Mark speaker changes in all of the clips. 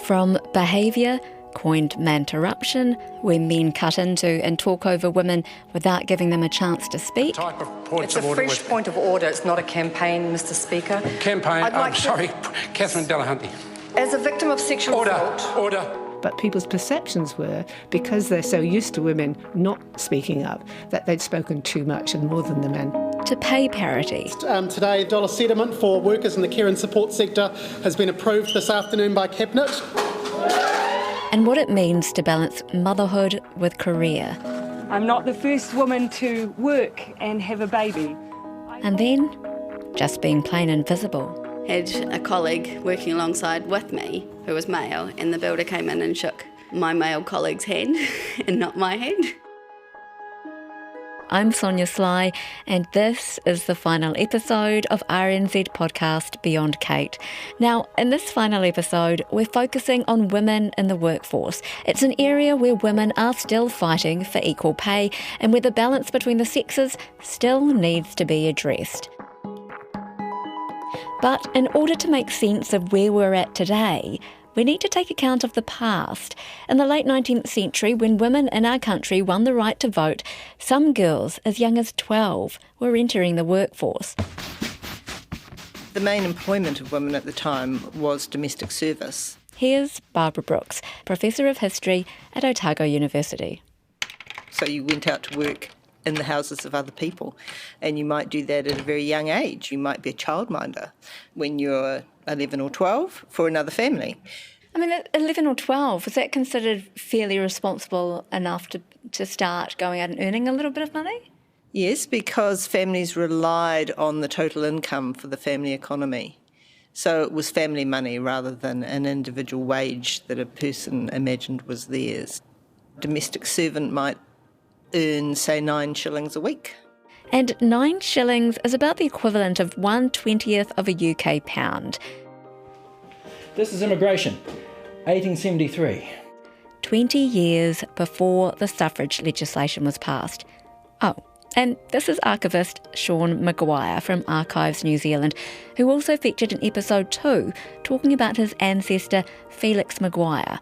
Speaker 1: From behaviour, coined manterruption, where men cut into and talk over women without giving them a chance to speak.
Speaker 2: It's a fresh point of order. It's not a campaign, Mr. Speaker.
Speaker 3: Catherine Delahunty.
Speaker 2: As a victim of sexual assault...
Speaker 3: Order.
Speaker 4: But people's perceptions were, because they're so used to women not speaking up, that they'd spoken too much and more than the men.
Speaker 1: To pay parity.
Speaker 5: Today, dollar settlement for workers in the care and support sector has been approved this afternoon by Cabinet.
Speaker 1: And what it means to balance motherhood with career.
Speaker 6: I'm not the first woman to work and have a baby.
Speaker 1: And then, just being plain invisible.
Speaker 7: Had a colleague working alongside with me who was male, and the builder came in and shook my male colleague's hand and not my hand.
Speaker 1: I'm Sonia Sly, and this is the final episode of RNZ podcast Beyond Kate. Now, in this final episode, we're focusing on women in the workforce. It's an area where women are still fighting for equal pay and where the balance between the sexes still needs to be addressed. But in order to make sense of where we're at today, we need to take account of the past. In the late 19th century, when women in our country won the right to vote, some girls as young as 12 were entering the workforce.
Speaker 8: The main employment of women at the time was domestic service.
Speaker 1: Here's Barbara Brooks, Professor of History at Otago University.
Speaker 8: So you went out to work in the houses of other people, and you might do that at a very young age. You might be a childminder when you're 11 or 12 for another family.
Speaker 1: I mean, at 11 or 12, was that considered fairly responsible enough to start going out and earning a little bit of money?
Speaker 8: Yes, because families relied on the total income for the family economy. So it was family money rather than an individual wage that a person imagined was theirs. A domestic servant might earn, say, 9 shillings a week.
Speaker 1: And 9 shillings is about the equivalent of 1/20th of a UK pound.
Speaker 9: This is immigration, 1873.
Speaker 1: 20 years before the suffrage legislation was passed. Oh, and this is archivist Sean Maguire from Archives New Zealand, who also featured in episode 2 talking about his ancestor Felix Maguire.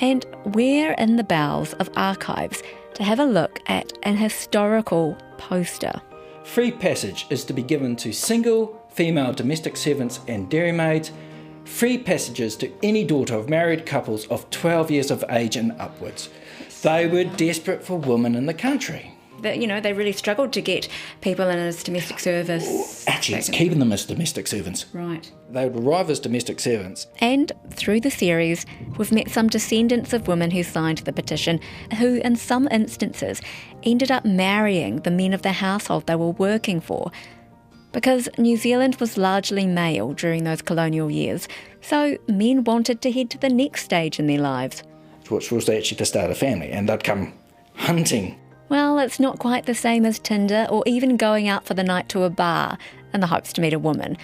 Speaker 1: And we're in the bowels of Archives to have a look at an historical poster.
Speaker 9: Free passage is to be given to single female domestic servants and dairymaids. Free passages to any daughter of married couples of 12 years of age and upwards. They were desperate for women in the country.
Speaker 1: They really struggled to get people in as domestic service.
Speaker 9: Actually, it's keeping them as domestic servants.
Speaker 1: Right.
Speaker 9: They would arrive as domestic servants.
Speaker 1: And through the series, we've met some descendants of women who signed the petition, who in some instances ended up marrying the men of the household they were working for. Because New Zealand was largely male during those colonial years, so men wanted to head to the next stage in their lives.
Speaker 9: Which was actually to start a family, and they'd come hunting.
Speaker 1: Well, it's not quite the same as Tinder or even going out for the night to a bar in the hopes to meet a woman.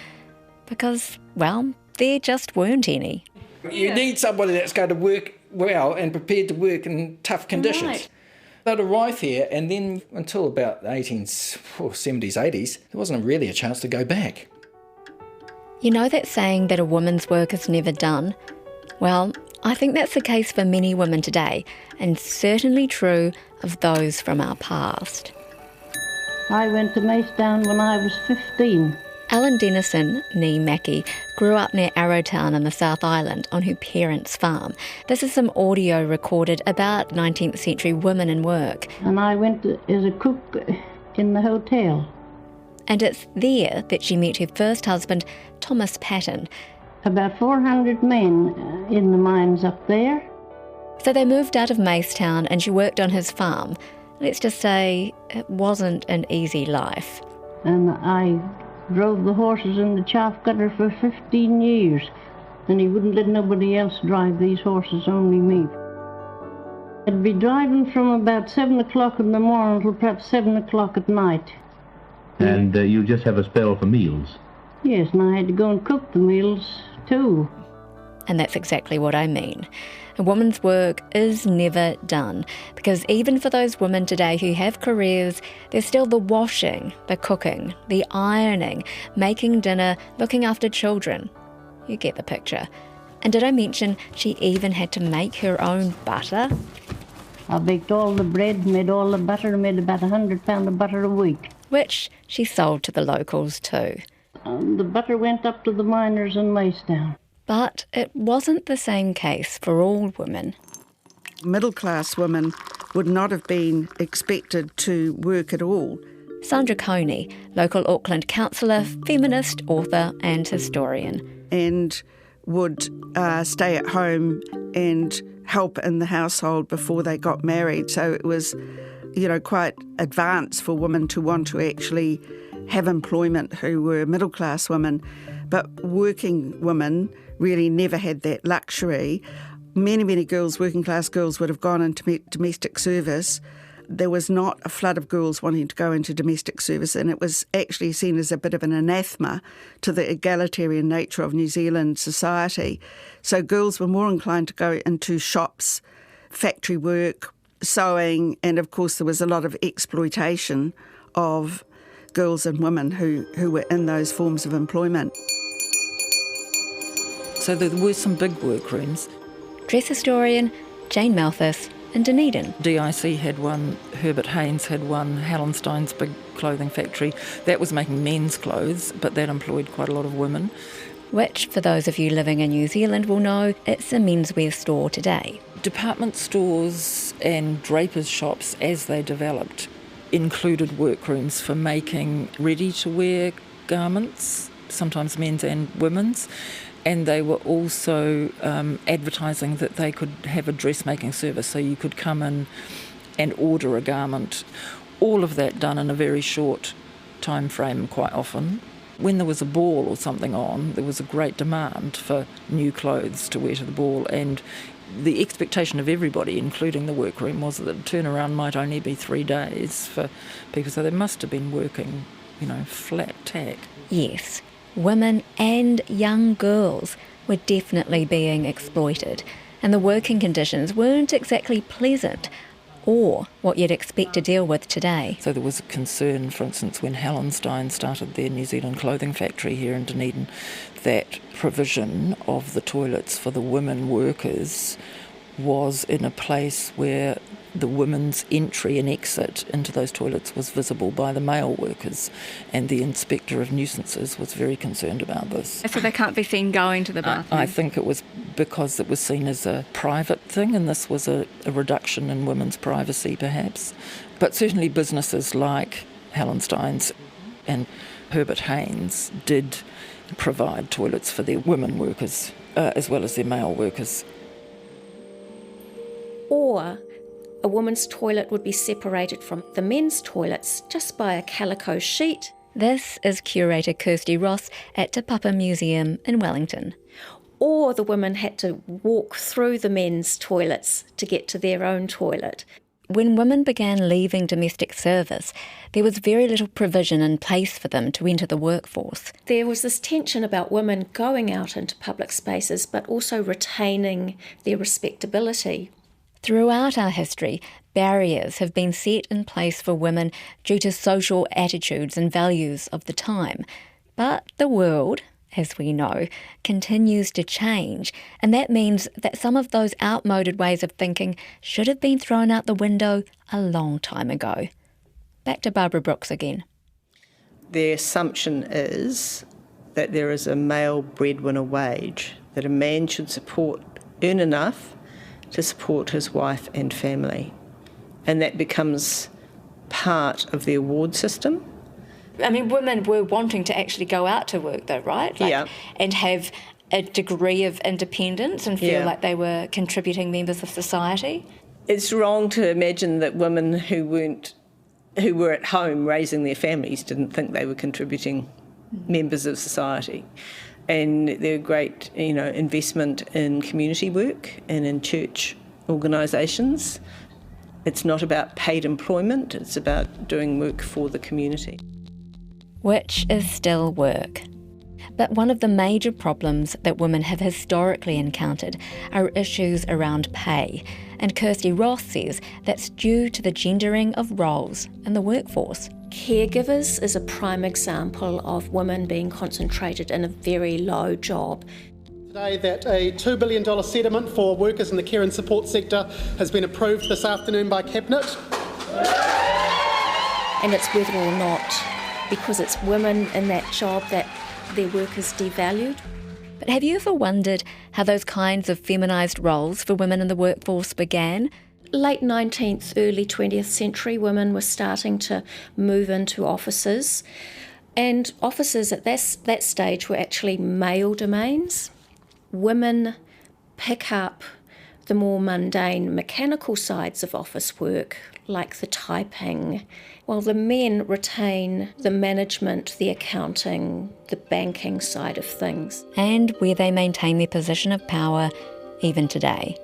Speaker 1: Because, well, there just weren't any.
Speaker 9: You need somebody that's going to work well and prepared to work in tough conditions. Right. They'd arrive here, and then until about the 70s, 80s, there wasn't really a chance to go back.
Speaker 1: You know that saying that a woman's work is never done? Well, I think that's the case for many women today, and certainly true of those from our past.
Speaker 10: I went to Macetown when I was 15.
Speaker 1: Ellen Dennison, nee Mackie, grew up near Arrowtown in the South Island on her parents' farm. This is some audio recorded about 19th century women in work.
Speaker 10: And I went as a cook in the hotel.
Speaker 1: And it's there that she met her first husband, Thomas Patton.
Speaker 10: About 400 men in the mines up there.
Speaker 1: So they moved out of Macetown and she worked on his farm. Let's just say it wasn't an easy life.
Speaker 10: And I drove the horses in the chaff cutter for 15 years. And he wouldn't let nobody else drive these horses, only me. I'd be driving from about 7 o'clock in the morning till perhaps 7 o'clock at night.
Speaker 11: And you just have a spell for meals?
Speaker 10: Yes, and I had to go and cook the meals too.
Speaker 1: And that's exactly what I mean. A woman's work is never done, because even for those women today who have careers, there's still the washing, the cooking, the ironing, making dinner, looking after children. You get the picture. And did I mention she even had to make her own butter?
Speaker 10: I baked all the bread, made all the butter, made about £100 of butter a week.
Speaker 1: Which she sold to the locals too.
Speaker 10: The butter went up to the miners in Maystown.
Speaker 1: But it wasn't the same case for all women.
Speaker 12: Middle-class women would not have been expected to work at all.
Speaker 1: Sandra Coney, local Auckland councillor, feminist, author and historian.
Speaker 12: And would stay at home and help in the household before they got married. So it was, quite advanced for women to want to actually have employment who were middle-class women. But working women really never had that luxury. Many girls, working-class girls, would have gone into domestic service. There was not a flood of girls wanting to go into domestic service, and it was actually seen as a bit of an anathema to the egalitarian nature of New Zealand society. So girls were more inclined to go into shops, factory work, sewing, and of course there was a lot of exploitation of girls and women who were in those forms of employment.
Speaker 13: So there were some big workrooms.
Speaker 1: Dress historian Jane Malthus in Dunedin.
Speaker 13: DIC had one, Herbert Haynes had one, Hallenstein's big clothing factory. That was making men's clothes, but that employed quite a lot of women.
Speaker 1: Which, for those of you living in New Zealand will know, it's a menswear store today.
Speaker 13: Department stores and drapers' shops, as they developed, included workrooms for making ready-to-wear garments, sometimes men's and women's. And they were also advertising that they could have a dressmaking service, so you could come in and order a garment. All of that done in a very short time frame quite often. When there was a ball or something on, there was a great demand for new clothes to wear to the ball, and the expectation of everybody, including the workroom, was that the turnaround might only be 3 days for people, so they must have been working, flat tack.
Speaker 1: Yes. Women and young girls were definitely being exploited, and the working conditions weren't exactly pleasant or what you'd expect to deal with today.
Speaker 13: So there was a concern, for instance, when Hallenstein started their New Zealand clothing factory here in Dunedin, that provision of the toilets for the women workers was in a place where the women's entry and exit into those toilets was visible by the male workers, and the inspector of nuisances was very concerned about this.
Speaker 14: So they can't be seen going to the bathroom?
Speaker 13: I think it was because it was seen as a private thing, and this was a reduction in women's privacy perhaps. But certainly businesses like Hallenstein's and Herbert Haynes did provide toilets for their women workers as well as their male workers.
Speaker 15: Or a woman's toilet would be separated from the men's toilets just by a calico sheet.
Speaker 1: This is curator Kirsty Ross at Te Papa Museum in Wellington.
Speaker 15: Or the women had to walk through the men's toilets to get to their own toilet.
Speaker 1: When women began leaving domestic service, there was very little provision in place for them to enter the workforce.
Speaker 15: There was this tension about women going out into public spaces but also retaining their respectability.
Speaker 1: Throughout our history, barriers have been set in place for women due to social attitudes and values of the time. But the world, as we know, continues to change, and that means that some of those outmoded ways of thinking should have been thrown out the window a long time ago. Back to Barbara Brooks again.
Speaker 8: The assumption is that there is a male breadwinner wage, that a man should earn enough to support his wife and family. And that becomes part of the award system.
Speaker 1: I mean, women were wanting to actually go out to work though, right?
Speaker 8: Yeah.
Speaker 1: And have a degree of independence and feel like they were contributing members of society.
Speaker 8: It's wrong to imagine that women who were at home raising their families didn't think they were contributing members of society. And there are great, investment in community work and in church organisations. It's not about paid employment, it's about doing work for the community.
Speaker 1: Which is still work. But one of the major problems that women have historically encountered are issues around pay. And Kirsty Ross says that's due to the gendering of roles in the workforce.
Speaker 15: Caregivers is a prime example of women being concentrated in a very low job.
Speaker 5: Today that a $2 billion settlement for workers in the care and support sector has been approved this afternoon by Cabinet.
Speaker 15: And it's whether or not, because it's women in that job, that their work is devalued.
Speaker 1: But have you ever wondered how those kinds of feminised roles for women in the workforce began?
Speaker 15: Late 19th, early 20th century, women were starting to move into offices. And offices at that stage were actually male domains. Women pick up the more mundane mechanical sides of office work, like the typing, while the men retain the management, the accounting, the banking side of things.
Speaker 1: And where they maintain their position of power even today.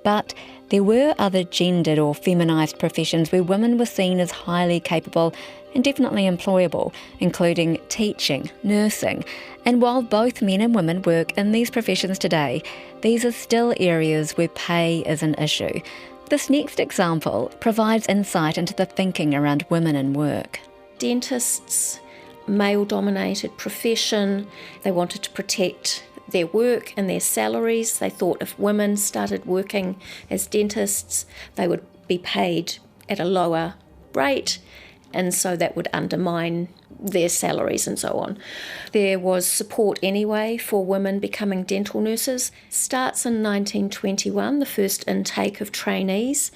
Speaker 1: But there were other gendered or feminised professions where women were seen as highly capable and definitely employable, including teaching, nursing. And while both men and women work in these professions today, these are still areas where pay is an issue. This next example provides insight into the thinking around women in work.
Speaker 15: Dentists, male-dominated profession, they wanted to protect their work and their salaries. They thought if women started working as dentists, they would be paid at a lower rate, and so that would undermine their salaries and so on. There was support anyway for women becoming dental nurses. Starts in 1921, the first intake of trainees.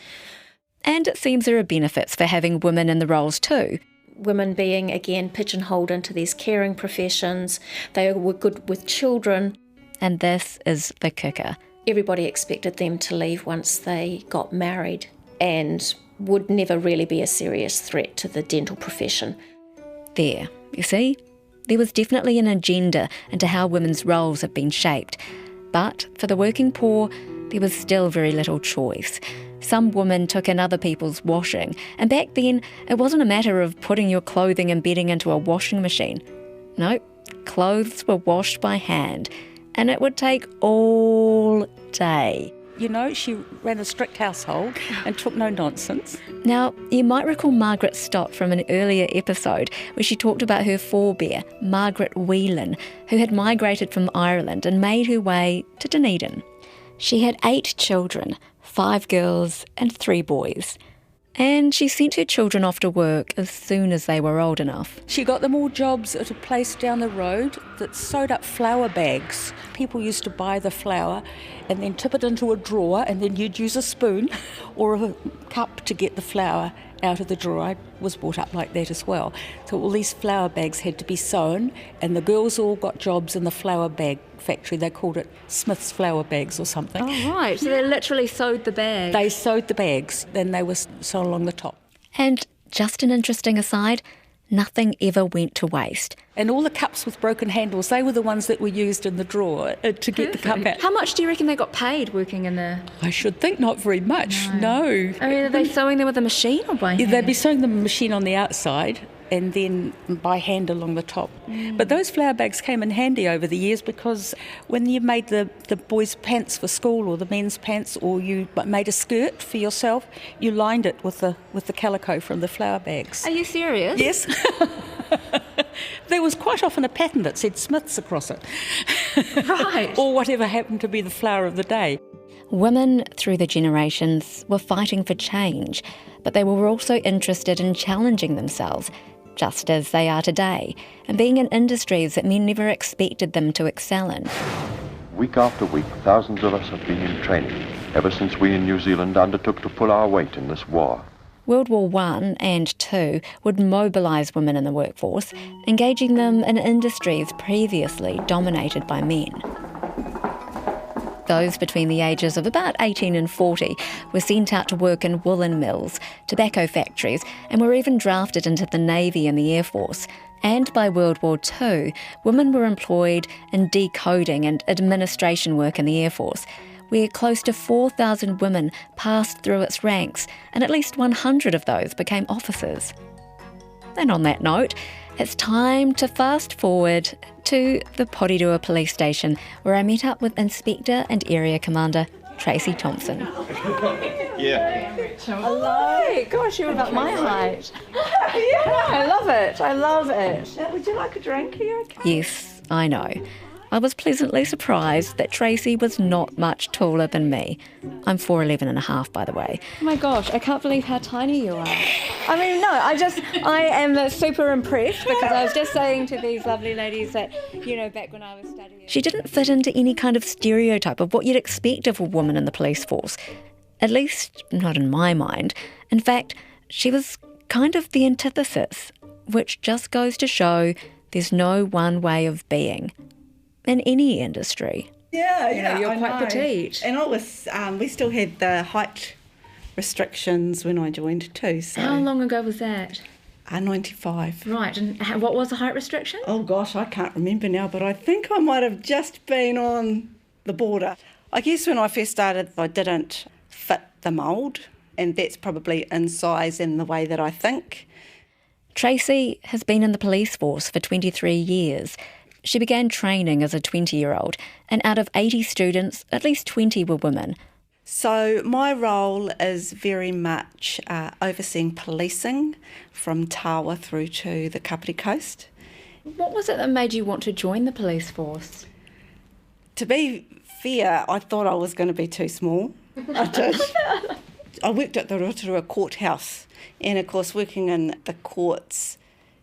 Speaker 1: And it seems there are benefits for having women in the roles too.
Speaker 15: Women being, again, pigeonholed into these caring professions. They were good with children.
Speaker 1: And this is the kicker.
Speaker 15: Everybody expected them to leave once they got married and would never really be a serious threat to the dental profession.
Speaker 1: There, you see, there was definitely an agenda into how women's roles have been shaped. But for the working poor, there was still very little choice. Some women took in other people's washing, and back then it wasn't a matter of putting your clothing and bedding into a washing machine. No, clothes were washed by hand, and it would take all day.
Speaker 16: You know, she ran a strict household and took no nonsense.
Speaker 1: Now, you might recall Margaret Stott from an earlier episode where she talked about her forebear, Margaret Whelan, who had migrated from Ireland and made her way to Dunedin. She had 8 children, 5 girls and 3 boys. And she sent her children off to work as soon as they were old enough.
Speaker 16: She got them all jobs at a place down the road that sewed up flour bags. People used to buy the flour and then tip it into a drawer, and then you'd use a spoon or a cup to get the flour out of the drawer. I was brought up like that as well. So all these flour bags had to be sewn, and the girls all got jobs in the flour bag factory. They called it Smith's Flour Bags or something.
Speaker 14: Oh, right. So they literally sewed the bags.
Speaker 16: They sewed the bags, then they were sewn along the top.
Speaker 1: And just an interesting aside, nothing ever went to waste.
Speaker 16: And all the cups with broken handles, they were the ones that were used in the drawer to get the cup out.
Speaker 14: How much do you reckon they got paid working in the...
Speaker 16: I should think not very much, no.
Speaker 14: I mean, are they sewing them with a machine or by hand?
Speaker 16: Yeah, they'd be sewing them with a machine on the outside and then by hand along the top. But those flour bags came in handy over the years, because when you made the boys' pants for school, or the men's pants, or you made a skirt for yourself, you lined it with the calico from the flour bags.
Speaker 14: Are you serious?
Speaker 16: Yes. There was quite often a pattern that said Smiths across it.
Speaker 14: Right.
Speaker 16: Or whatever happened to be the flour of the day.
Speaker 1: Women through the generations were fighting for change, but they were also interested in challenging themselves, just as they are today, and being in industries that men never expected them to excel in.
Speaker 17: Week after week, thousands of us have been in training, ever since we in New Zealand undertook to pull our weight in this war.
Speaker 1: World War I and II would mobilise women in the workforce, engaging them in industries previously dominated by men. Those between the ages of about 18 and 40 were sent out to work in woolen mills, tobacco factories, and were even drafted into the Navy and the Air Force. And by World War II, women were employed in decoding and administration work in the Air Force, where close to 4,000 women passed through its ranks, and at least 100 of those became officers. And on that note, it's time to fast forward to the Porirua police station, where I met up with Inspector and Area Commander Tracy Thompson.
Speaker 18: Yeah.
Speaker 14: Hello. Gosh, you're about my height. Yeah, I love it. I love it.
Speaker 6: Would you like a drink? Are you okay?
Speaker 1: Yes, I know. I was pleasantly surprised that Tracy was not much taller than me. I'm 4'11 and a half, by the way.
Speaker 14: Oh my gosh, I can't believe how tiny you are. I mean, no, I am super impressed because I was just saying to these lovely ladies that, back when I was studying...
Speaker 1: She didn't fit into any kind of stereotype of what you'd expect of a woman in the police force. At least, not in my mind. In fact, she was kind of the antithesis, which just goes to show there's no one way of being. In any industry.
Speaker 19: Yeah,
Speaker 14: you're quite petite.
Speaker 19: And I was, we still had the height restrictions when I joined too. So.
Speaker 14: How long ago was that?
Speaker 19: 95.
Speaker 14: Right, and what was the height restriction?
Speaker 19: Oh gosh, I can't remember now, but I think I might have just been on the border. I guess when I first started, I didn't fit the mould, and that's probably in size and the way that I think.
Speaker 1: Tracy has been in the police force for 23 years. She began training as a 20-year-old, and out of 80 students, at least 20 were women.
Speaker 19: So my role is very much overseeing policing from Tawa through to the Kapiti Coast.
Speaker 14: What was it that made you want to join the police force?
Speaker 19: To be fair, I thought I was going to be too small. I did. I worked at the Rotorua courthouse, and of course working in the courts,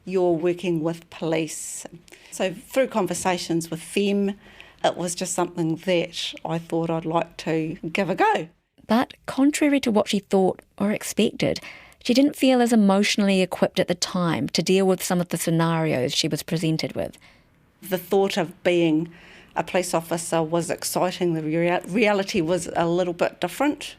Speaker 19: you're working with police. So through conversations with Fem, it was just something that I thought I'd like to give a go.
Speaker 1: But contrary to what she thought or expected, she didn't feel as emotionally equipped at the time to deal with some of the scenarios she was presented with.
Speaker 19: The thought of being a police officer was exciting. The reality was a little bit different.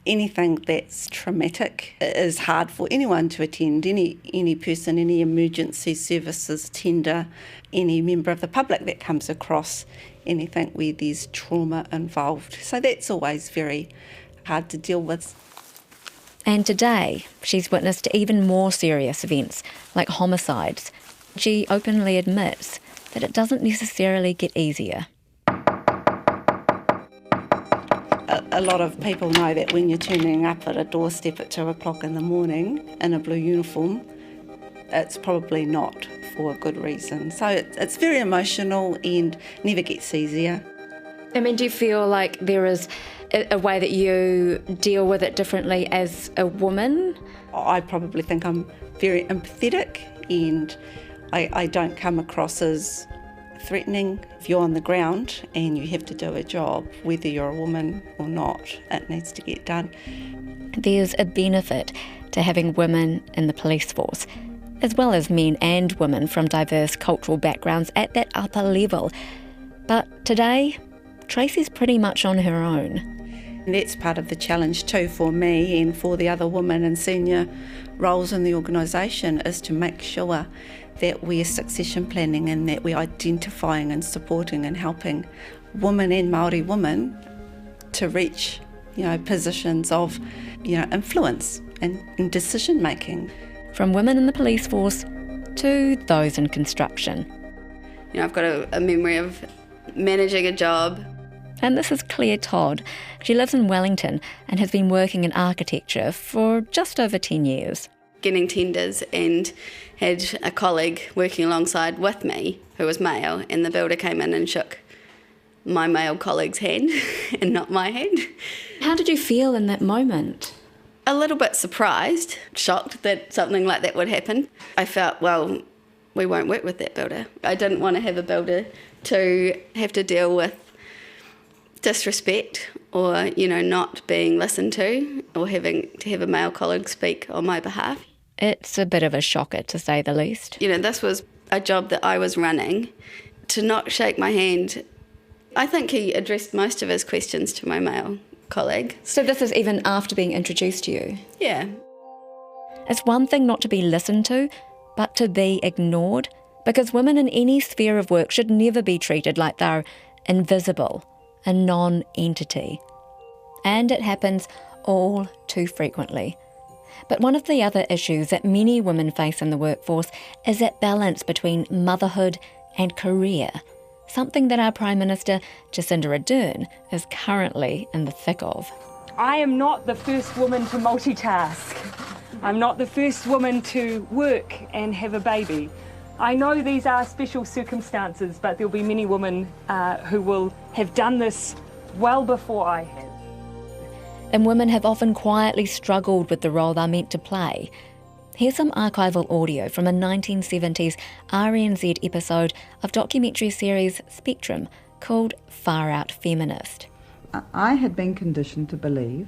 Speaker 19: Anything that's traumatic is hard for anyone to attend, any person, any emergency services tender, any member of the public that comes across anything where there's trauma involved. So that's always very hard to deal with.
Speaker 1: And today, she's witnessed even more serious events, like homicides. She openly admits that it doesn't necessarily get easier.
Speaker 19: A lot of people know that when you're turning up at a doorstep at 2 o'clock in the morning in a blue uniform, it's probably not for a good reason. So it's very emotional and never gets easier.
Speaker 14: I mean, do you feel like there is a way that you deal with it differently as a woman?
Speaker 19: I probably think I'm very empathetic, and I don't come across as threatening. If you're on the ground and you have to do a job, whether you're a woman or not, it needs to get done.
Speaker 1: There's a benefit to having women in the police force, as well as men and women from diverse cultural backgrounds at that upper level. But today, Tracy's pretty much on her own.
Speaker 19: And that's part of the challenge too for me and for the other women in senior roles in the organisation, is to make sure that we're succession planning and that we're identifying and supporting and helping women and Māori women to reach, positions of, influence and decision making.
Speaker 1: From women in the police force to those in construction.
Speaker 7: I've got a memory of managing a job.
Speaker 1: And this is Claire Todd. She lives in Wellington and has been working in architecture for just over 10 years.
Speaker 7: Getting tenders, and had a colleague working alongside with me who was male, and the builder came in and shook my male colleague's hand and not my hand.
Speaker 14: How did you feel in that moment?
Speaker 7: A little bit surprised, shocked that something like that would happen. I felt, well, we won't work with that builder. I didn't want to have a builder to have to deal with disrespect or, not being listened to, or having to have a male colleague speak on my behalf.
Speaker 1: It's a bit of a shocker, to say the least.
Speaker 7: This was a job that I was running. To not shake my hand, I think he addressed most of his questions to my male colleague.
Speaker 14: So this is even after being introduced to you?
Speaker 7: Yeah.
Speaker 1: It's one thing not to be listened to, but to be ignored, because women in any sphere of work should never be treated like they're invisible, a non-entity. And it happens all too frequently. But one of the other issues that many women face in the workforce is that balance between motherhood and career, something that our Prime Minister, Jacinda Ardern, is currently in the thick of.
Speaker 6: I am not the first woman to multitask. I'm not the first woman to work and have a baby. I know these are special circumstances, but there'll be many women who will have done this well before I have.
Speaker 1: And women have often quietly struggled with the role they're meant to play. Here's some archival audio from a 1970s RNZ episode of documentary series Spectrum called Far Out Feminist.
Speaker 20: I had been conditioned to believe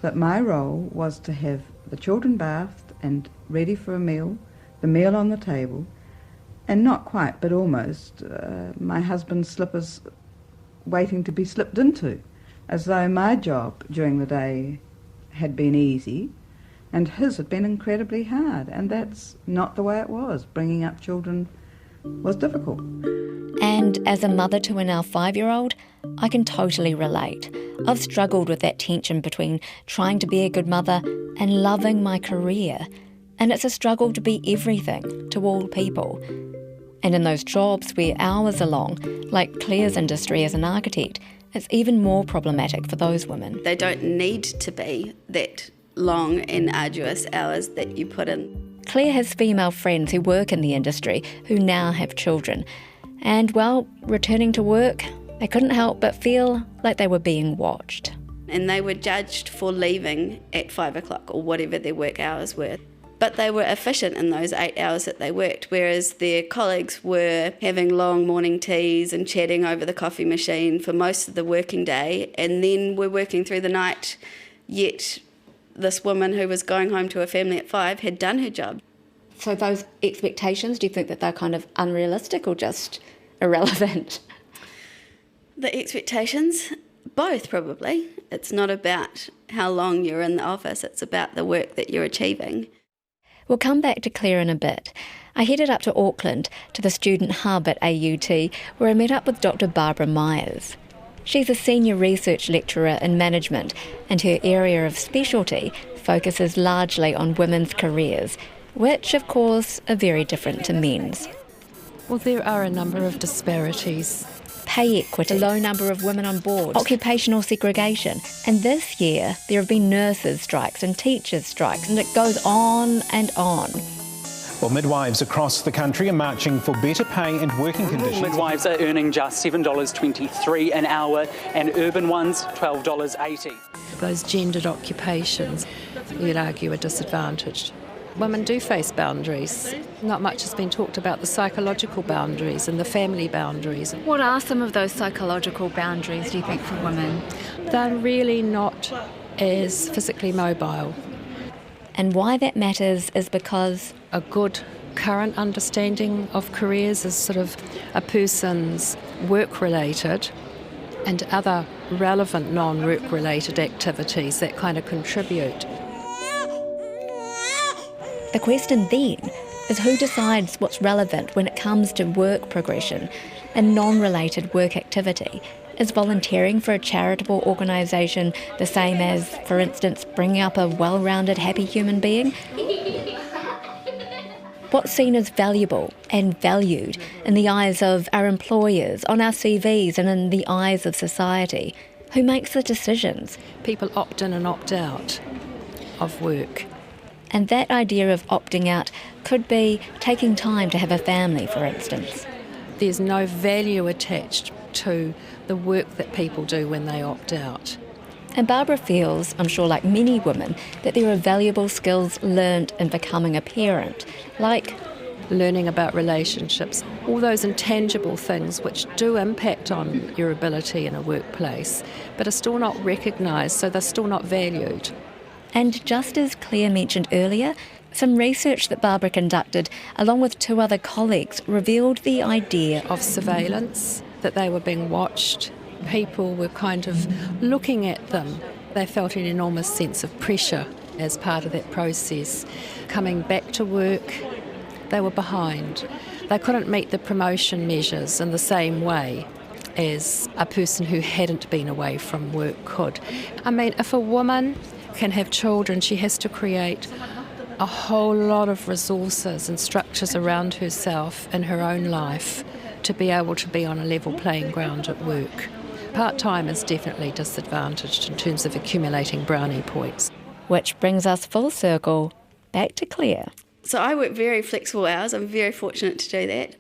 Speaker 20: that my role was to have the children bathed and ready for a meal, the meal on the table, and not quite, but almost, my husband's slippers waiting to be slipped into, as though my job during the day had been easy and his had been incredibly hard. And that's not the way it was. Bringing up children was difficult.
Speaker 1: And as a mother to a now 5-year-old, I can totally relate. I've struggled with that tension between trying to be a good mother and loving my career. And it's a struggle to be everything to all people. And in those jobs where hours are long, like Claire's industry as an architect, it's even more problematic for those women.
Speaker 7: They don't need to be that long and arduous hours that you put in.
Speaker 1: Claire has female friends who work in the industry who now have children. And, well, returning to work, they couldn't help but feel like they were being watched.
Speaker 7: And they were judged for leaving at 5 o'clock or whatever their work hours were. But they were efficient in those 8 hours that they worked, whereas their colleagues were having long morning teas and chatting over the coffee machine for most of the working day, and then were working through the night, yet this woman who was going home to her family at 5 had done her job.
Speaker 1: So those expectations, do you think that they're kind of unrealistic or just irrelevant?
Speaker 7: The expectations? Both, probably. It's not about how long you're in the office, it's about the work that you're achieving.
Speaker 1: We'll come back to Claire in a bit. I headed up to Auckland, to the student hub at AUT, where I met up with Dr. Barbara Myers. She's a senior research lecturer in management, and her area of specialty focuses largely on women's careers, which, of course, are very different to men's.
Speaker 21: Well, there are a number of disparities.
Speaker 1: Pay equity, a low number of women on boards, occupational segregation. And this year, there have been nurses' strikes and teachers' strikes, and it goes on and on.
Speaker 22: Well, midwives across the country are marching for better pay and working conditions.
Speaker 23: Midwives are earning just $7.23 an hour, and urban ones $12.80.
Speaker 21: Those gendered occupations, you'd argue, are disadvantaged. Women do face boundaries. Not much has been talked about the psychological boundaries and the family boundaries.
Speaker 1: What are some of those psychological boundaries, do you think, for women?
Speaker 21: They're really not as physically mobile.
Speaker 1: And why that matters is because
Speaker 21: a good current understanding of careers is sort of a person's work-related and other relevant non-work-related activities that kind of contribute.
Speaker 1: The question then is who decides what's relevant when it comes to work progression and non-related work activity. Is volunteering for a charitable organisation the same as, for instance, bringing up a well-rounded, happy human being? What's seen as valuable and valued in the eyes of our employers, on our CVs and in the eyes of society? Who makes the decisions?
Speaker 21: People opt in and opt out of work.
Speaker 1: And that idea of opting out could be taking time to have a family, for instance.
Speaker 21: There's no value attached to the work that people do when they opt out.
Speaker 1: And Barbara feels, I'm sure like many women, that there are valuable skills learnt in becoming a parent, like
Speaker 21: learning about relationships, all those intangible things which do impact on your ability in a workplace, but are still not recognised, so they're still not valued.
Speaker 1: And just as Claire mentioned earlier, some research that Barbara conducted, along with 2 other colleagues, revealed the idea
Speaker 21: of surveillance, that they were being watched. People were kind of looking at them. They felt an enormous sense of pressure as part of that process. Coming back to work, they were behind. They couldn't meet the promotion measures in the same way as a person who hadn't been away from work could. I mean, if a woman can have children, she has to create a whole lot of resources and structures around herself in her own life to be able to be on a level playing ground at work. Part-time is definitely disadvantaged in terms of accumulating brownie points.
Speaker 1: Which brings us full circle back to Claire.
Speaker 7: So I work very flexible hours. I'm very fortunate to do that.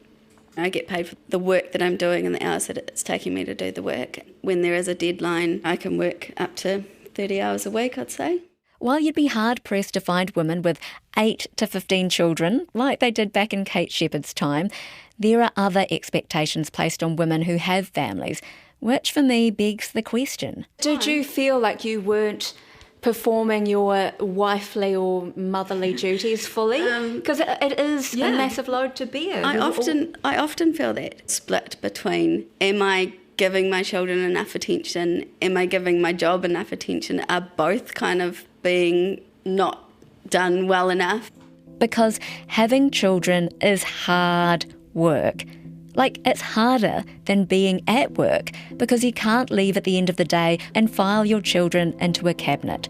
Speaker 7: I get paid for the work that I'm doing and the hours that it's taking me to do the work. When there is a deadline, I can work up to 30 hours a week, I'd say.
Speaker 1: While you'd be hard-pressed to find women with 8 to 15 children, like they did back in Kate Shepherd's time, there are other expectations placed on women who have families, which for me begs the question.
Speaker 14: Did you feel like you weren't performing your wifely or motherly duties fully? Because it is a massive load to bear.
Speaker 7: I often feel that split between, am I giving my children enough attention, am I giving my job enough attention, are both kind of being not done well enough.
Speaker 1: Because having children is hard work. Like, it's harder than being at work because you can't leave at the end of the day and file your children into a cabinet.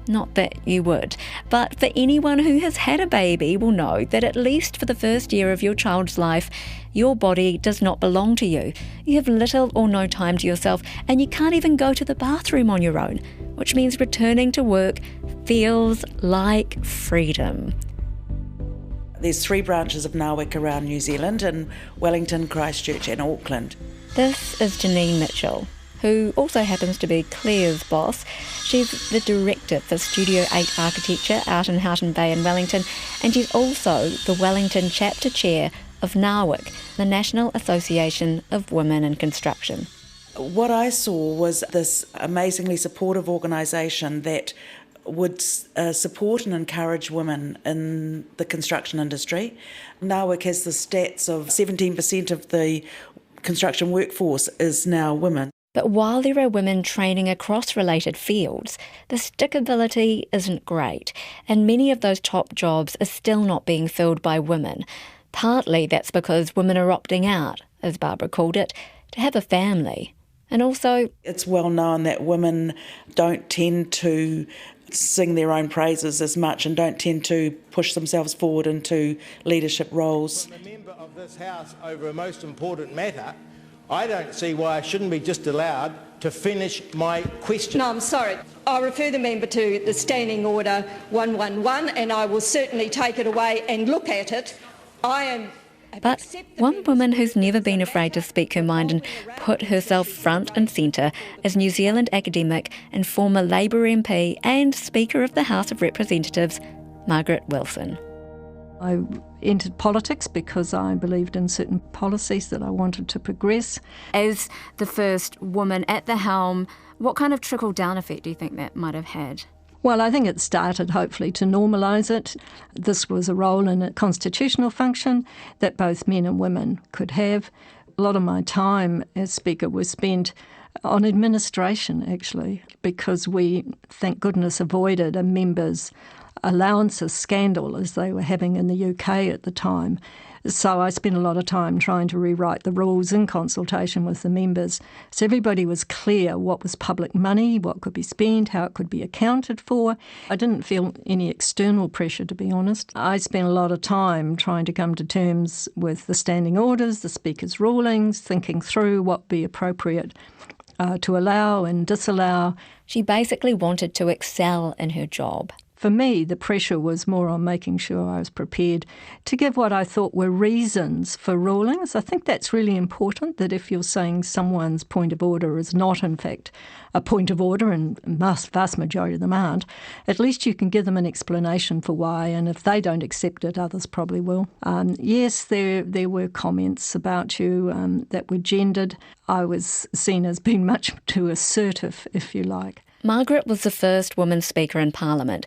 Speaker 1: Not that you would, but for anyone who has had a baby will know that at least for the first year of your child's life, your body does not belong to you. You have little or no time to yourself, and you can't even go to the bathroom on your own, which means returning to work feels like freedom.
Speaker 2: There's 3 branches of NAWIC around New Zealand in Wellington, Christchurch and Auckland.
Speaker 1: This is Janine Mitchell, who also happens to be Claire's boss. She's the director for Studio 8 Architecture out in Houghton Bay in Wellington, and she's also the Wellington chapter chair of NAWIC, the National Association of Women in Construction.
Speaker 2: What I saw was this amazingly supportive organisation that would support and encourage women in the construction industry. NAWIC has the stats of 17% of the construction workforce is now women.
Speaker 1: But while there are women training across related fields, the stickability isn't great, and many of those top jobs are still not being filled by women. Partly that's because women are opting out, as Barbara called it, to have a family. And also,
Speaker 2: it's well known that women don't tend to sing their own praises as much and don't tend to push themselves forward into leadership roles.
Speaker 3: I'm a member of this House over a most important matter. I don't see why I shouldn't be just allowed to finish my question.
Speaker 4: No, I'm sorry. I'll refer the member to the Standing Order 111 and I will certainly take it away and look at it.
Speaker 1: But one woman who's never been afraid to speak her mind and put herself front and centre is New Zealand academic and former Labour MP and Speaker of the House of Representatives, Margaret Wilson.
Speaker 24: I entered politics because I believed in certain policies that I wanted to progress.
Speaker 14: As the first woman at the helm, what kind of trickle-down effect do you think that might have had?
Speaker 24: Well, I think it started, hopefully, to normalise it. This was a role in a constitutional function that both men and women could have. A lot of my time as Speaker was spent on administration, actually, because we, thank goodness, avoided a member's allowances scandal as they were having in the UK at the time. So I spent a lot of time trying to rewrite the rules in consultation with the members so everybody was clear what was public money, what could be spent, how it could be accounted for. I didn't feel any external pressure, to be honest. I spent a lot of time trying to come to terms with the standing orders, the Speaker's rulings, thinking through what would be appropriate to allow and disallow.
Speaker 1: She basically wanted to excel in her job.
Speaker 24: For me, the pressure was more on making sure I was prepared to give what I thought were reasons for rulings. I think that's really important, that if you're saying someone's point of order is not, in fact, a point of order, and vast majority of them aren't, at least you can give them an explanation for why, and if they don't accept it, others probably will. Yes, there were comments about you that were gendered. I was seen as being much too assertive, if you like.
Speaker 1: Margaret was the first woman Speaker in Parliament,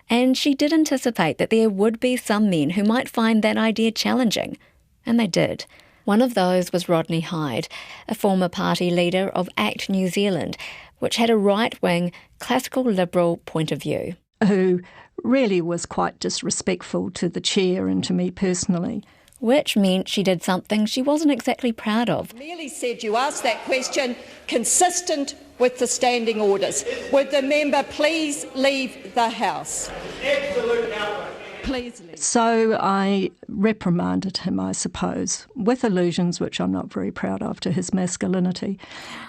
Speaker 1: and she did anticipate that there would be some men who might find that idea challenging. And they did. One of those was Rodney Hyde, a former party leader of ACT New Zealand, which had a right-wing, classical liberal point of view.
Speaker 24: Who really was quite disrespectful to the chair and to me personally.
Speaker 1: Which meant she did something she wasn't exactly proud of.
Speaker 4: Merely said you asked that question consistent with the standing orders. Would the member please leave the House?
Speaker 3: Absolute outrage.
Speaker 4: Please leave.
Speaker 24: So I reprimanded him, I suppose, with allusions which I'm not very proud of to his masculinity.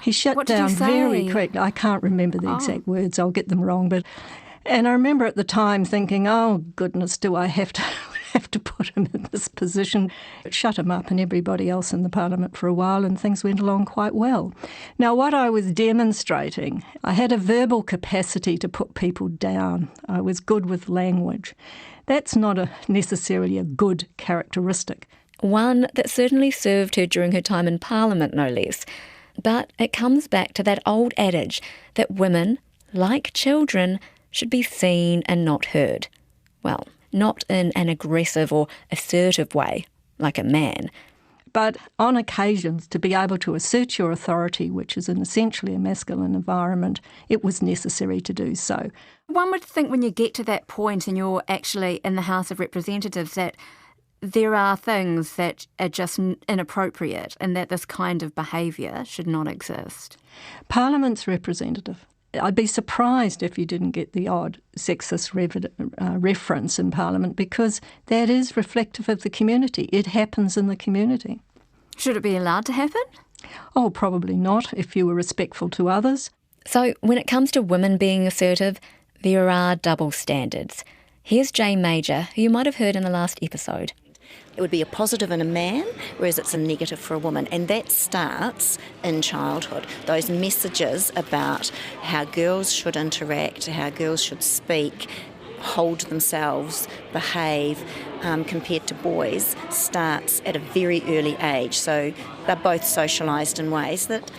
Speaker 24: He shut down very quickly. I can't remember the exact words, I'll get them wrong. And I remember at the time thinking, oh goodness, do I have to have to put him in this position. It shut him up and everybody else in the Parliament for a while, and things went along quite well. Now, what I was demonstrating, I had a verbal capacity to put people down. I was good with language. That's not necessarily a good characteristic.
Speaker 1: One that certainly served her during her time in Parliament, no less. But it comes back to that old adage that women, like children, should be seen and not heard. Well, not in an aggressive or assertive way, like a man.
Speaker 24: But on occasions, to be able to assert your authority, which is essentially a masculine environment, it was necessary to do so.
Speaker 1: One would think when you get to that point and you're actually in the House of Representatives that there are things that are just inappropriate and that this kind of behaviour should not exist.
Speaker 24: Parliament's representative. I'd be surprised if you didn't get the odd sexist reference in Parliament, because that is reflective of the community. It happens in the community.
Speaker 1: Should it be allowed to happen?
Speaker 24: Oh, probably not, if you were respectful to others.
Speaker 1: So when it comes to women being assertive, there are double standards. Here's Jane Major, who you might have heard in the last episode.
Speaker 9: It would be a positive in a man, whereas it's a negative for a woman. And that starts in childhood. Those messages about how girls should interact, how girls should speak, hold themselves, behave, compared to boys, starts at a very early age. So they're both socialised in ways that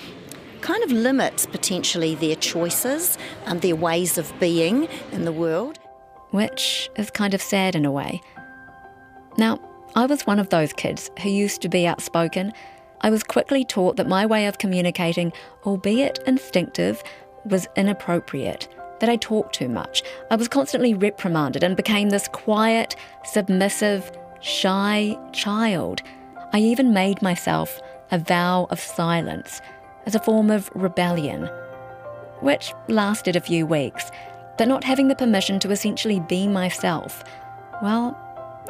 Speaker 9: kind of limit potentially their choices, their ways of being in the world.
Speaker 1: Which is kind of sad in a way. Now, I was one of those kids who used to be outspoken. I was quickly taught that my way of communicating, albeit instinctive, was inappropriate, that I talked too much. I was constantly reprimanded and became this quiet, submissive, shy child. I even made myself a vow of silence as a form of rebellion, which lasted a few weeks, but not having the permission to essentially be myself, well,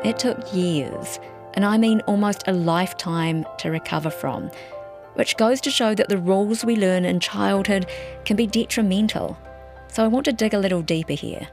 Speaker 1: it took years, and I mean almost a lifetime to recover from, which goes to show that the rules we learn in childhood can be detrimental. So I want to dig a little deeper here.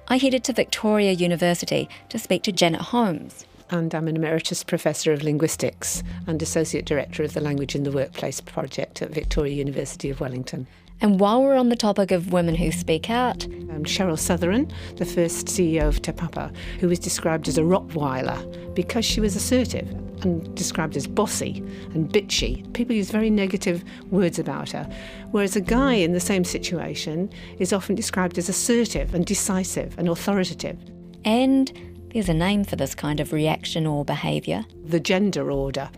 Speaker 1: I headed to Victoria University to speak to Janet Holmes.
Speaker 10: And I'm an Emeritus Professor of Linguistics and Associate Director of the Language in the Workplace project at Victoria University of Wellington.
Speaker 1: And while we're on the topic of women who speak out...
Speaker 10: Cheryl Sutherland, the first CEO of Te Papa, who was described as a Rottweiler because she was assertive and described as bossy and bitchy. People use very negative words about her, whereas a guy in the same situation is often described as assertive and decisive and authoritative.
Speaker 1: And there's a name for this kind of reaction or behaviour.
Speaker 10: The gender order.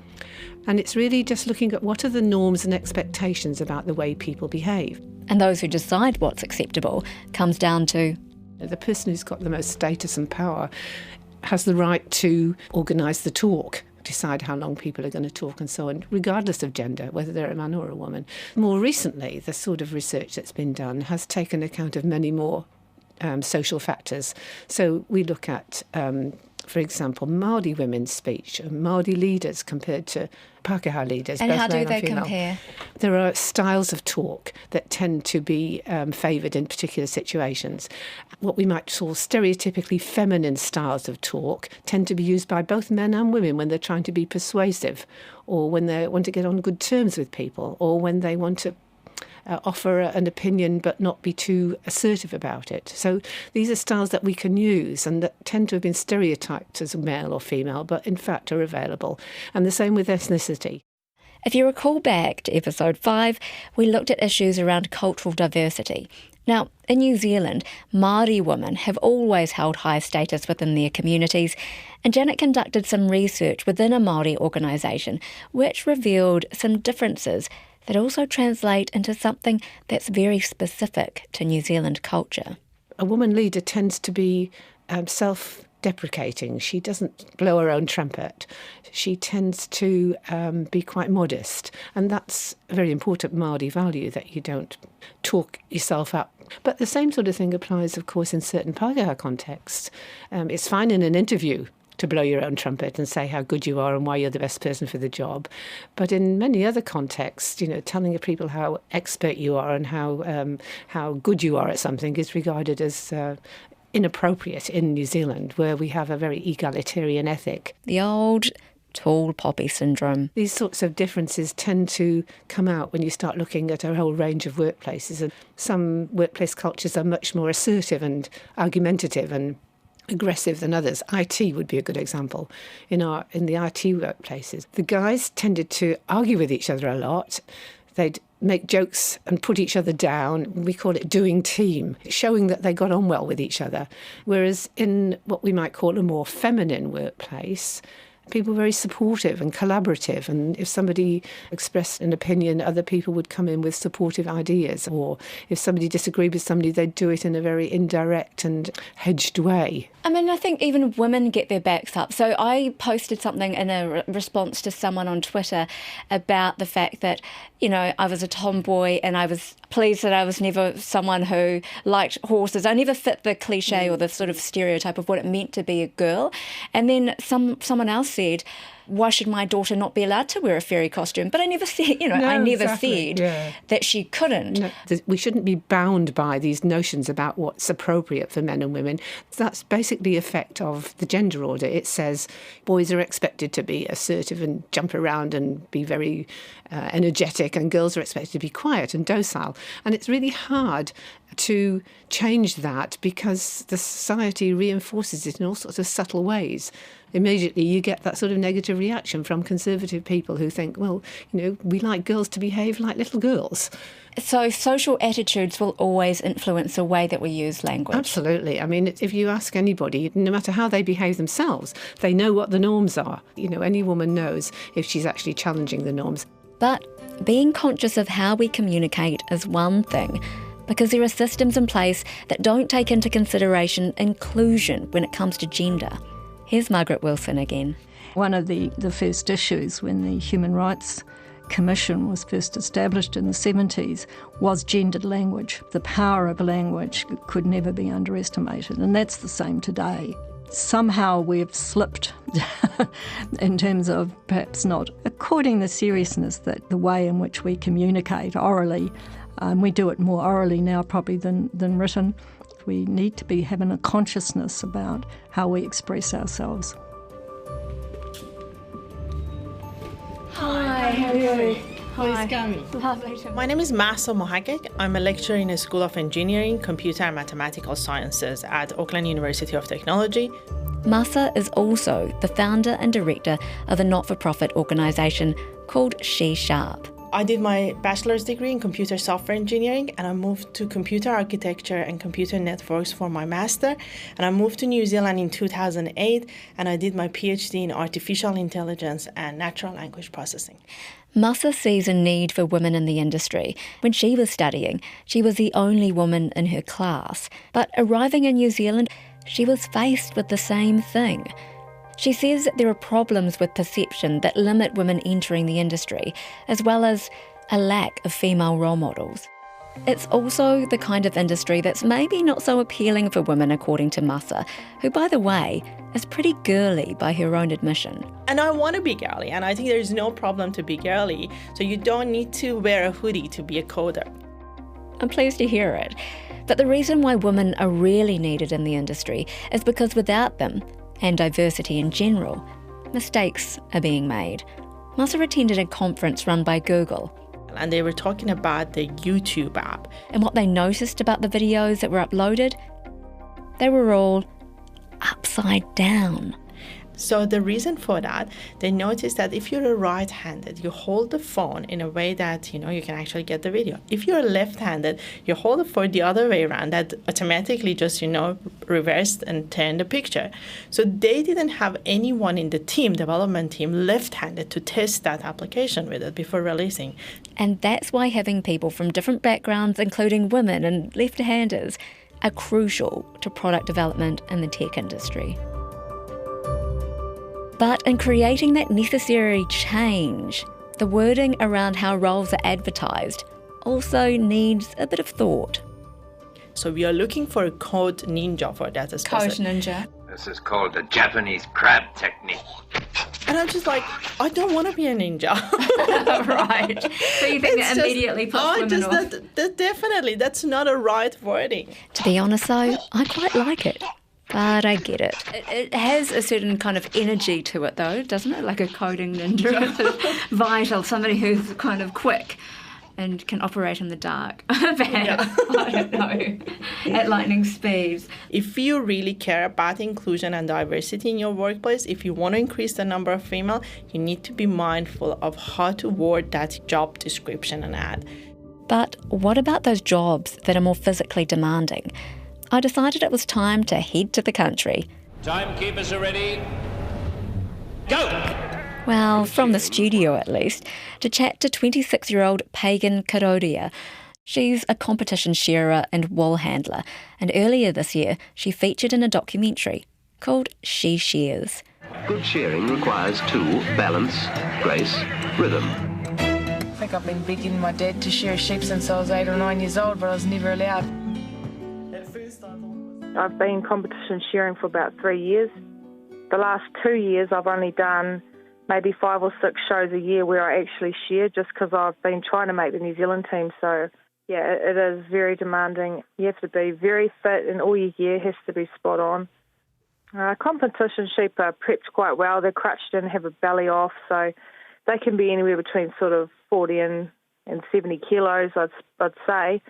Speaker 10: And it's really just looking at what are the norms and expectations about the way people behave.
Speaker 1: And those who decide what's acceptable comes down to...
Speaker 10: The person who's got the most status and power has the right to organise the talk, decide how long people are going to talk and so on, regardless of gender, whether they're a man or a woman. More recently, the sort of research that's been done has taken account of many more social factors. So we look at... for example, Māori women's speech, Māori leaders compared to Pākehā leaders.
Speaker 1: And how do they compare?
Speaker 10: There are styles of talk that tend to be favoured in particular situations. What we might call stereotypically feminine styles of talk tend to be used by both men and women when they're trying to be persuasive, or when they want to get on good terms with people, or when they want to offer an opinion but not be too assertive about it. So these are styles that we can use and that tend to have been stereotyped as male or female, but in fact are available. And the same with ethnicity.
Speaker 1: If you recall back to episode 5, we looked at issues around cultural diversity. Now, in New Zealand, Māori women have always held high status within their communities, and Janet conducted some research within a Māori organisation which revealed some differences that also translate into something that's very specific to New Zealand culture.
Speaker 10: A woman leader tends to be self-deprecating. She doesn't blow her own trumpet. She tends to be quite modest. And that's a very important Māori value, that you don't talk yourself up. But the same sort of thing applies, of course, in certain Pākehā contexts. It's fine in an interview to blow your own trumpet and say how good you are and why you're the best person for the job. But in many other contexts, telling people how expert you are and how good you are at something is regarded as inappropriate in New Zealand, where we have a very egalitarian ethic.
Speaker 1: The old tall poppy syndrome.
Speaker 10: These sorts of differences tend to come out when you start looking at a whole range of workplaces. And some workplace cultures are much more assertive and argumentative and aggressive than others. IT would be a good example. In the IT workplaces, the guys tended to argue with each other a lot. They'd make jokes and put each other down. We call it doing team, showing that they got on well with each other. Whereas in what we might call a more feminine workplace, people were very supportive and collaborative, and if somebody expressed an opinion, other people would come in with supportive ideas, or if somebody disagreed with somebody, they'd do it in a very indirect and hedged way.
Speaker 1: I mean, I think even women get their backs up. So I posted something in a response to someone on Twitter about the fact that, you know, I was a tomboy and I was pleased that I was never someone who liked horses. I never fit the cliche or the sort of stereotype of what it meant to be a girl. And then someone else said, why should my daughter not be allowed to wear a fairy costume? But I never said, said that she couldn't.
Speaker 10: No, we shouldn't be bound by these notions about what's appropriate for men and women. That's basically the effect of the gender order. It says boys are expected to be assertive and jump around and be very energetic, and girls are expected to be quiet and docile. And it's really hard to change that because the society reinforces it in all sorts of subtle ways. Immediately you get that sort of negative reaction from conservative people who think, well, you know, we like girls to behave like little girls.
Speaker 1: So social attitudes will always influence the way that we use language.
Speaker 10: Absolutely. I mean, if you ask anybody, no matter how they behave themselves, they know what the norms are. You know, any woman knows if she's actually challenging the norms.
Speaker 1: But being conscious of how we communicate is one thing, because there are systems in place that don't take into consideration inclusion when it comes to gender. Here's Margaret Wilson again.
Speaker 24: One of the first issues when the Human Rights Commission was first established in the 70s was gendered language. The power of language could never be underestimated, and that's the same today. Somehow we've slipped in terms of perhaps not according the seriousness that the way in which we communicate orally, we do it more orally now probably than written. We need to be having a consciousness about how we express ourselves.
Speaker 1: Hi, how are you?
Speaker 8: Hi.
Speaker 1: Lovely to
Speaker 8: My name is Masa Mohagek. I'm a lecturer in the School of Engineering, Computer and Mathematical Sciences at Auckland University of Technology.
Speaker 1: Masa is also the founder and director of a not-for-profit organisation called She Sharp.
Speaker 8: I did my bachelor's degree in computer software engineering, and I moved to computer architecture and computer networks for my master. And I moved to New Zealand in 2008, and I did my PhD in artificial intelligence and natural language processing.
Speaker 1: Masa sees a need for women in the industry. When she was studying, she was the only woman in her class. But arriving in New Zealand, she was faced with the same thing. She says that there are problems with perception that limit women entering the industry, as well as a lack of female role models. It's also the kind of industry that's maybe not so appealing for women, according to Masa, who, by the way, is pretty girly by her own admission.
Speaker 8: And I want to be girly, and I think there's no problem to be girly, so you don't need to wear a hoodie to be a coder.
Speaker 1: I'm pleased to hear it. But the reason why women are really needed in the industry is because without them, and diversity in general, mistakes are being made. Masa attended a conference run by Google.
Speaker 8: And they were talking about the YouTube app.
Speaker 1: And what they noticed about the videos that were uploaded, they were all upside down.
Speaker 8: So the reason for that, they noticed that if you're a right-handed, you hold the phone in a way that, you can actually get the video. If you're left-handed, you hold it for the other way around, that automatically just, reversed and turned the picture. So they didn't have anyone in the development team, left-handed to test that application with it before releasing.
Speaker 1: And that's why having people from different backgrounds, including women and left-handers, are crucial to product development in the tech industry. But in creating that necessary change, the wording around how roles are advertised also needs a bit of thought.
Speaker 8: So we are looking for a code ninja for that.
Speaker 1: Code ninja.
Speaker 18: This is called the Japanese crab technique.
Speaker 8: And I'm just like, I don't want to be a ninja.
Speaker 14: Right. So you think that immediately puts women off?
Speaker 8: Definitely, that's not a right wording.
Speaker 1: To be honest though, I quite like it. But I get it. It has a certain kind of energy to it though, doesn't it? Like a coding ninja. It's vital, somebody who's kind of quick and can operate in the dark. I don't know, at lightning speeds.
Speaker 8: If you really care about inclusion and diversity in your workplace, if you want to increase the number of female, you need to be mindful of how to word that job description and ad.
Speaker 1: But what about those jobs that are more physically demanding? I decided it was time to head to the country.
Speaker 18: Timekeepers are ready. Go!
Speaker 1: Well, from the studio at least, to chat to 26-year-old Pagan Karodia. She's a competition shearer and wool handler, and earlier this year she featured in a documentary called She Shears.
Speaker 5: Good shearing requires two: balance, grace, rhythm.
Speaker 11: I think I've been begging my dad to shear sheep since I was 8 or 9 years old, but I was never allowed.
Speaker 12: I've been competition shearing for about 3 years. The last 2 years I've only done maybe 5 or 6 shows a year where I actually shear, just because I've been trying to make the New Zealand team. So yeah, it is very demanding. You have to be very fit and all your gear has to be spot on. Competition sheep are prepped quite well. They're crutched in, have a belly off, so they can be anywhere between sort of 40 and 70 kilos, I'd say.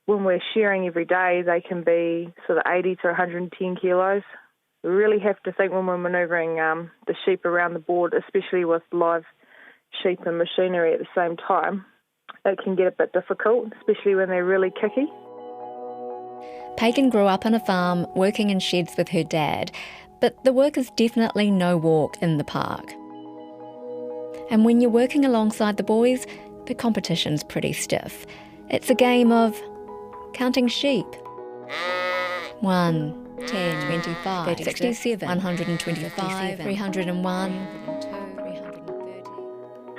Speaker 12: When we're shearing every day, they can be sort of 80 to 110 kilos. We really have to think when we're manoeuvring the sheep around the board, especially with live sheep and machinery at the same time. It can get a bit difficult, especially when they're really kicky.
Speaker 1: Pagan grew up on a farm working in sheds with her dad, but the work is definitely no walk in the park. And when you're working alongside the boys, the competition's pretty stiff. It's a game of counting sheep. 1, 10, 25, 67, 125, 301.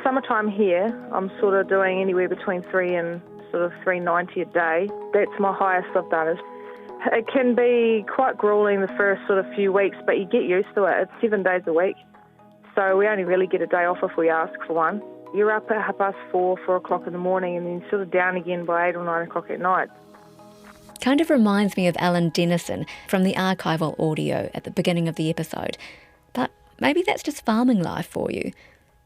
Speaker 12: Summertime here, I'm sort of doing anywhere between 3 and sort of 390 a day. That's my highest I've done. It can be quite grueling the first sort of few weeks, but you get used to it. It's 7 days a week. So we only really get a day off if we ask for one. You're up at 4 o'clock in the morning, and then sort of down again by 8 or 9 o'clock at night.
Speaker 1: Kind of reminds me of Alan Dennison from the archival audio at the beginning of the episode. But maybe that's just farming life for you.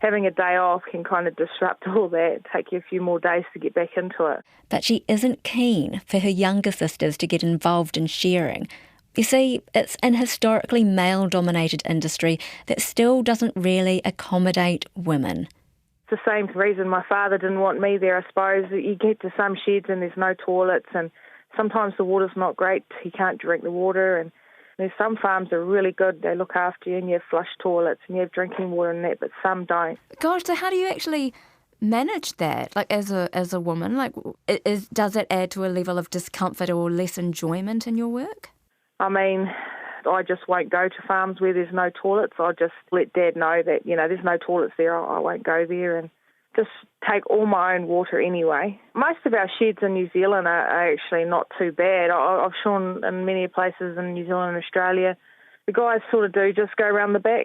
Speaker 12: Having a day off can kind of disrupt all that, take you a few more days to get back into it.
Speaker 1: But she isn't keen for her younger sisters to get involved in shearing. You see, it's an historically male-dominated industry that still doesn't really accommodate women.
Speaker 12: It's the same reason my father didn't want me there, I suppose. You get to some sheds and there's no toilets, and sometimes the water's not great. You can't drink the water, and there's some farms that are really good. They look after you and you have flush toilets and you have drinking water and that, but some don't.
Speaker 1: Gosh, so how do you actually manage that, like as a woman? Like, does it add to a level of discomfort or less enjoyment in your work?
Speaker 12: I mean, I just won't go to farms where there's no toilets. I'll just let Dad know that, there's no toilets there. I won't go there, and just take all my own water anyway. Most of our sheds in New Zealand are actually not too bad. I've shorn in many places in New Zealand and Australia. The guys sort of do just go around the back.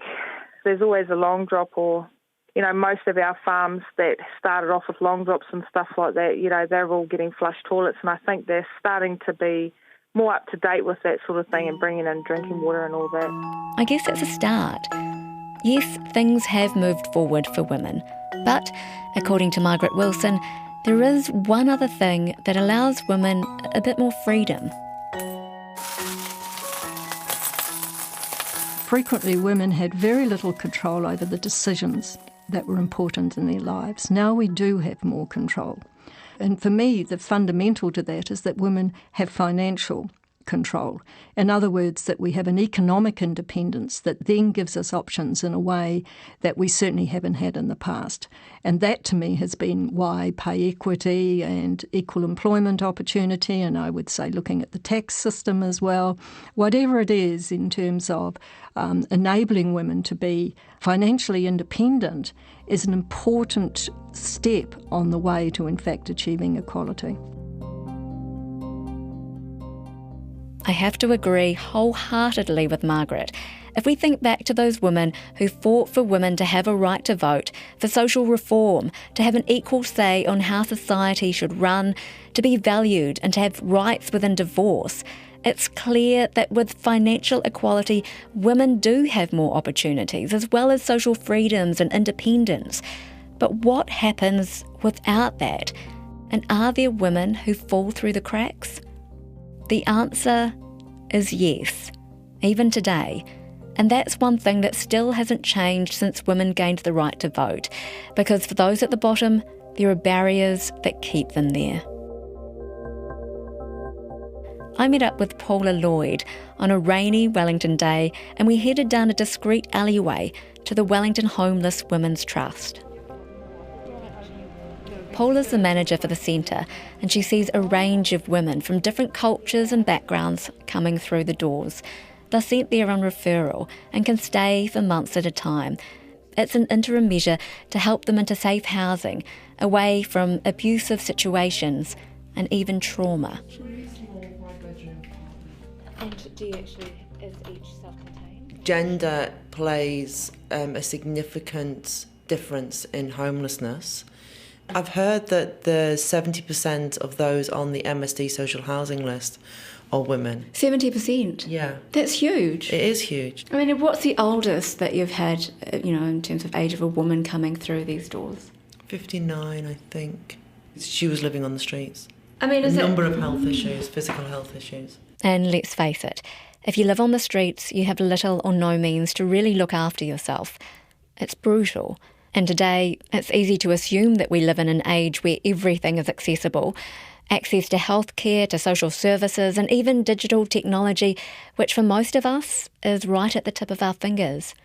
Speaker 12: There's always a long drop, or, most of our farms that started off with long drops and stuff like that, they're all getting flush toilets, and I think they're starting to be more up to date with that sort of thing and bringing in drinking water and all that.
Speaker 1: I guess it's a start. Yes, things have moved forward for women, but according to Margaret Wilson, there is one other thing that allows women a bit more freedom.
Speaker 24: Frequently, women had very little control over the decisions that were important in their lives. Now we do have more control. And for me, the fundamental to that is that women have financial control. In other words, that we have an economic independence that then gives us options in a way that we certainly haven't had in the past. And that to me has been why pay equity and equal employment opportunity, and I would say looking at the tax system as well, whatever it is in terms of enabling women to be financially independent is an important step on the way to in fact achieving equality.
Speaker 1: I have to agree wholeheartedly with Margaret. If we think back to those women who fought for women to have a right to vote, for social reform, to have an equal say on how society should run, to be valued and to have rights within divorce, it's clear that with financial equality, women do have more opportunities, as well as social freedoms and independence. But what happens without that? And are there women who fall through the cracks? The answer is yes, even today. And that's one thing that still hasn't changed since women gained the right to vote, because for those at the bottom, there are barriers that keep them there. I met up with Paula Lloyd on a rainy Wellington day, and we headed down a discreet alleyway to the Wellington Homeless Women's Trust. Paula's the manager for the centre, and she sees a range of women from different cultures and backgrounds coming through the doors. They're sent there on referral and can stay for months at a time. It's an interim measure to help them into safe housing, away from abusive situations and even trauma. And is each self-contained?
Speaker 13: Gender plays a significant difference in homelessness. I've heard that the 70% of those on the MSD social housing list are women.
Speaker 1: 70%?
Speaker 13: Yeah.
Speaker 1: That's huge.
Speaker 13: It is huge.
Speaker 1: I mean, what's the oldest that you've had, in terms of age of a woman coming through these doors?
Speaker 13: 59, I think. She was living on the streets.
Speaker 1: I mean,
Speaker 13: a number of health issues, physical health issues.
Speaker 1: And let's face it, if you live on the streets, you have little or no means to really look after yourself. It's brutal. And today, it's easy to assume that we live in an age where everything is accessible. Access to healthcare, to social services, and even digital technology, which for most of us is right at the tip of our fingers.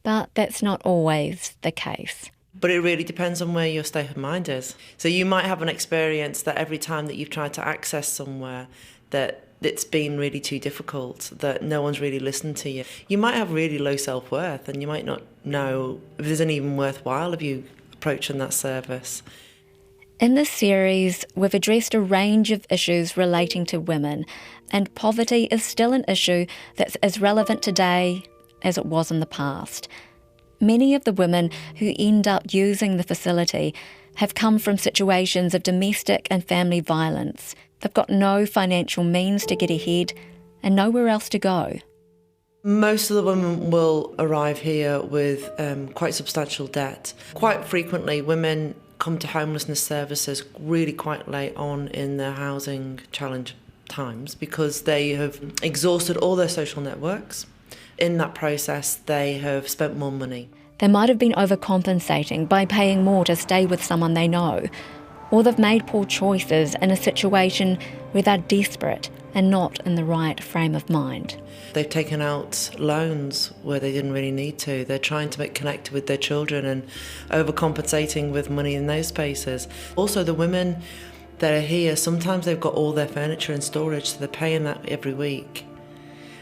Speaker 1: But that's not always the case.
Speaker 13: But it really depends on where your state of mind is. So you might have an experience that every time that you've tried to access somewhere, that it's been really too difficult, that no one's really listened to you. You might have really low self-worth, and you might not know if there's any even worthwhile of you approaching that service.
Speaker 1: In this series, we've addressed a range of issues relating to women, and poverty is still an issue that's as relevant today as it was in the past. Many of the women who end up using the facility have come from situations of domestic and family violence. They've got no financial means to get ahead and nowhere else to go.
Speaker 13: Most of the women will arrive here with quite substantial debt. Quite frequently, women come to homelessness services really quite late on in their housing challenge times because they have exhausted all their social networks. In that process, they have spent more money.
Speaker 1: They might have been overcompensating by paying more to stay with someone they know, or they've made poor choices in a situation where they're desperate and not in the right frame of mind.
Speaker 13: They've taken out loans where they didn't really need to. They're trying to make connected with their children and overcompensating with money in those spaces. Also, the women that are here, sometimes they've got all their furniture in storage, so they're paying that every week.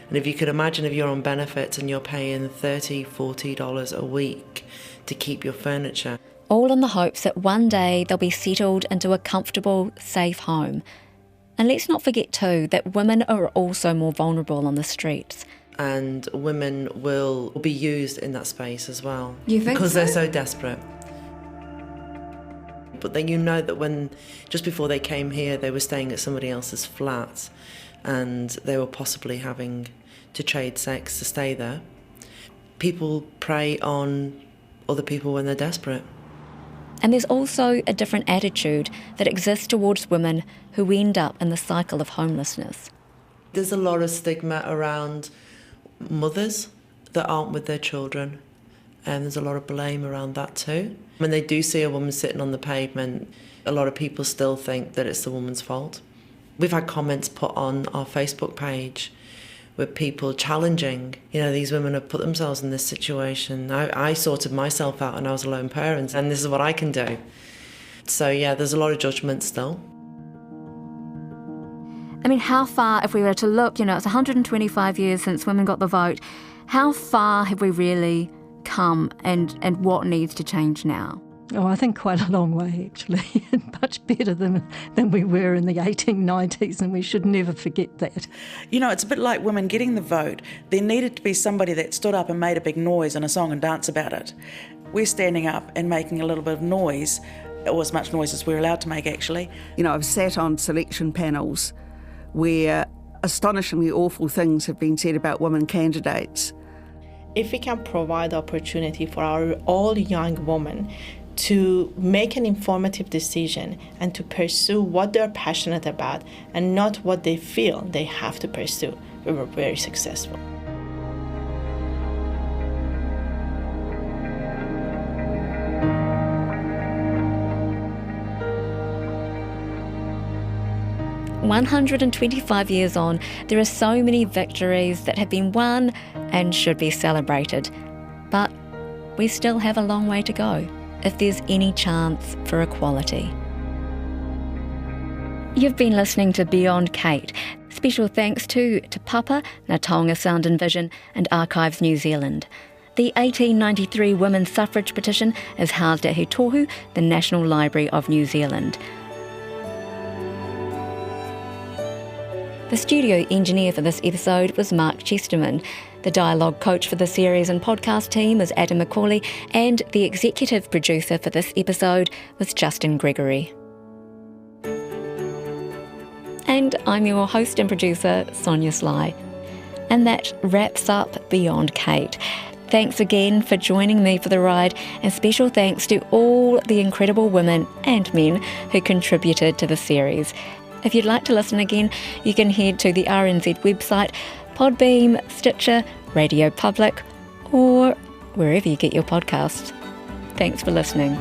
Speaker 13: And if you could imagine if you're on benefits and you're paying $30, $40 a week to keep your furniture.
Speaker 1: All in the hopes that one day they'll be settled into a comfortable, safe home. And let's not forget too that women are also more vulnerable on the streets.
Speaker 13: And women will be used in that space as well.
Speaker 1: You think
Speaker 13: because
Speaker 1: so?
Speaker 13: They're so desperate. But then you know that when, just before they came here, they were staying at somebody else's flat and they were possibly having to trade sex to stay there. People prey on other people when they're desperate.
Speaker 1: And there's also a different attitude that exists towards women who end up in the cycle of homelessness.
Speaker 13: There's a lot of stigma around mothers that aren't with their children, and there's a lot of blame around that too. When they do see a woman sitting on the pavement, a lot of people still think that it's the woman's fault. We've had comments put on our Facebook page with people challenging, these women have put themselves in this situation. I sorted myself out and I was a lone parent, and this is what I can do. So yeah, there's a lot of judgment still.
Speaker 1: I mean, how far, if we were to look, it's 125 years since women got the vote, how far have we really come and what needs to change now?
Speaker 24: Oh, I think quite a long way, actually. Much better than we were in the 1890s, and we should never forget that.
Speaker 2: You know, it's a bit like women getting the vote. There needed to be somebody that stood up and made a big noise and a song and dance about it. We're standing up and making a little bit of noise, or as much noise as we're allowed to make, actually.
Speaker 15: You know, I've sat on selection panels where astonishingly awful things have been said about women candidates.
Speaker 8: If we can provide opportunity for our all young women to make an informative decision and to pursue what they're passionate about and not what they feel they have to pursue, we were very successful.
Speaker 1: "125 years on, there are so many victories that have been won and should be celebrated. But we still have a long way to go if there's any chance for equality." You've been listening to Beyond Kate. Special thanks to Te Papa, Ngatonga Sound and Vision and Archives New Zealand. The 1893 women's suffrage petition is housed at He Tohu, the National Library of New Zealand. The studio engineer for this episode was Mark Chesterman. The dialogue coach for the series and podcast team is Adam McCauley, and the executive producer for this episode was Justin Gregory. And I'm your host and producer, Sonia Sly. And that wraps up Beyond Kate. Thanks again for joining me for the ride, and special thanks to all the incredible women and men who contributed to the series. If you'd like to listen again, you can head to the RNZ website, Podbeam, Stitcher, Radio Public, or wherever you get your podcasts. Thanks for listening.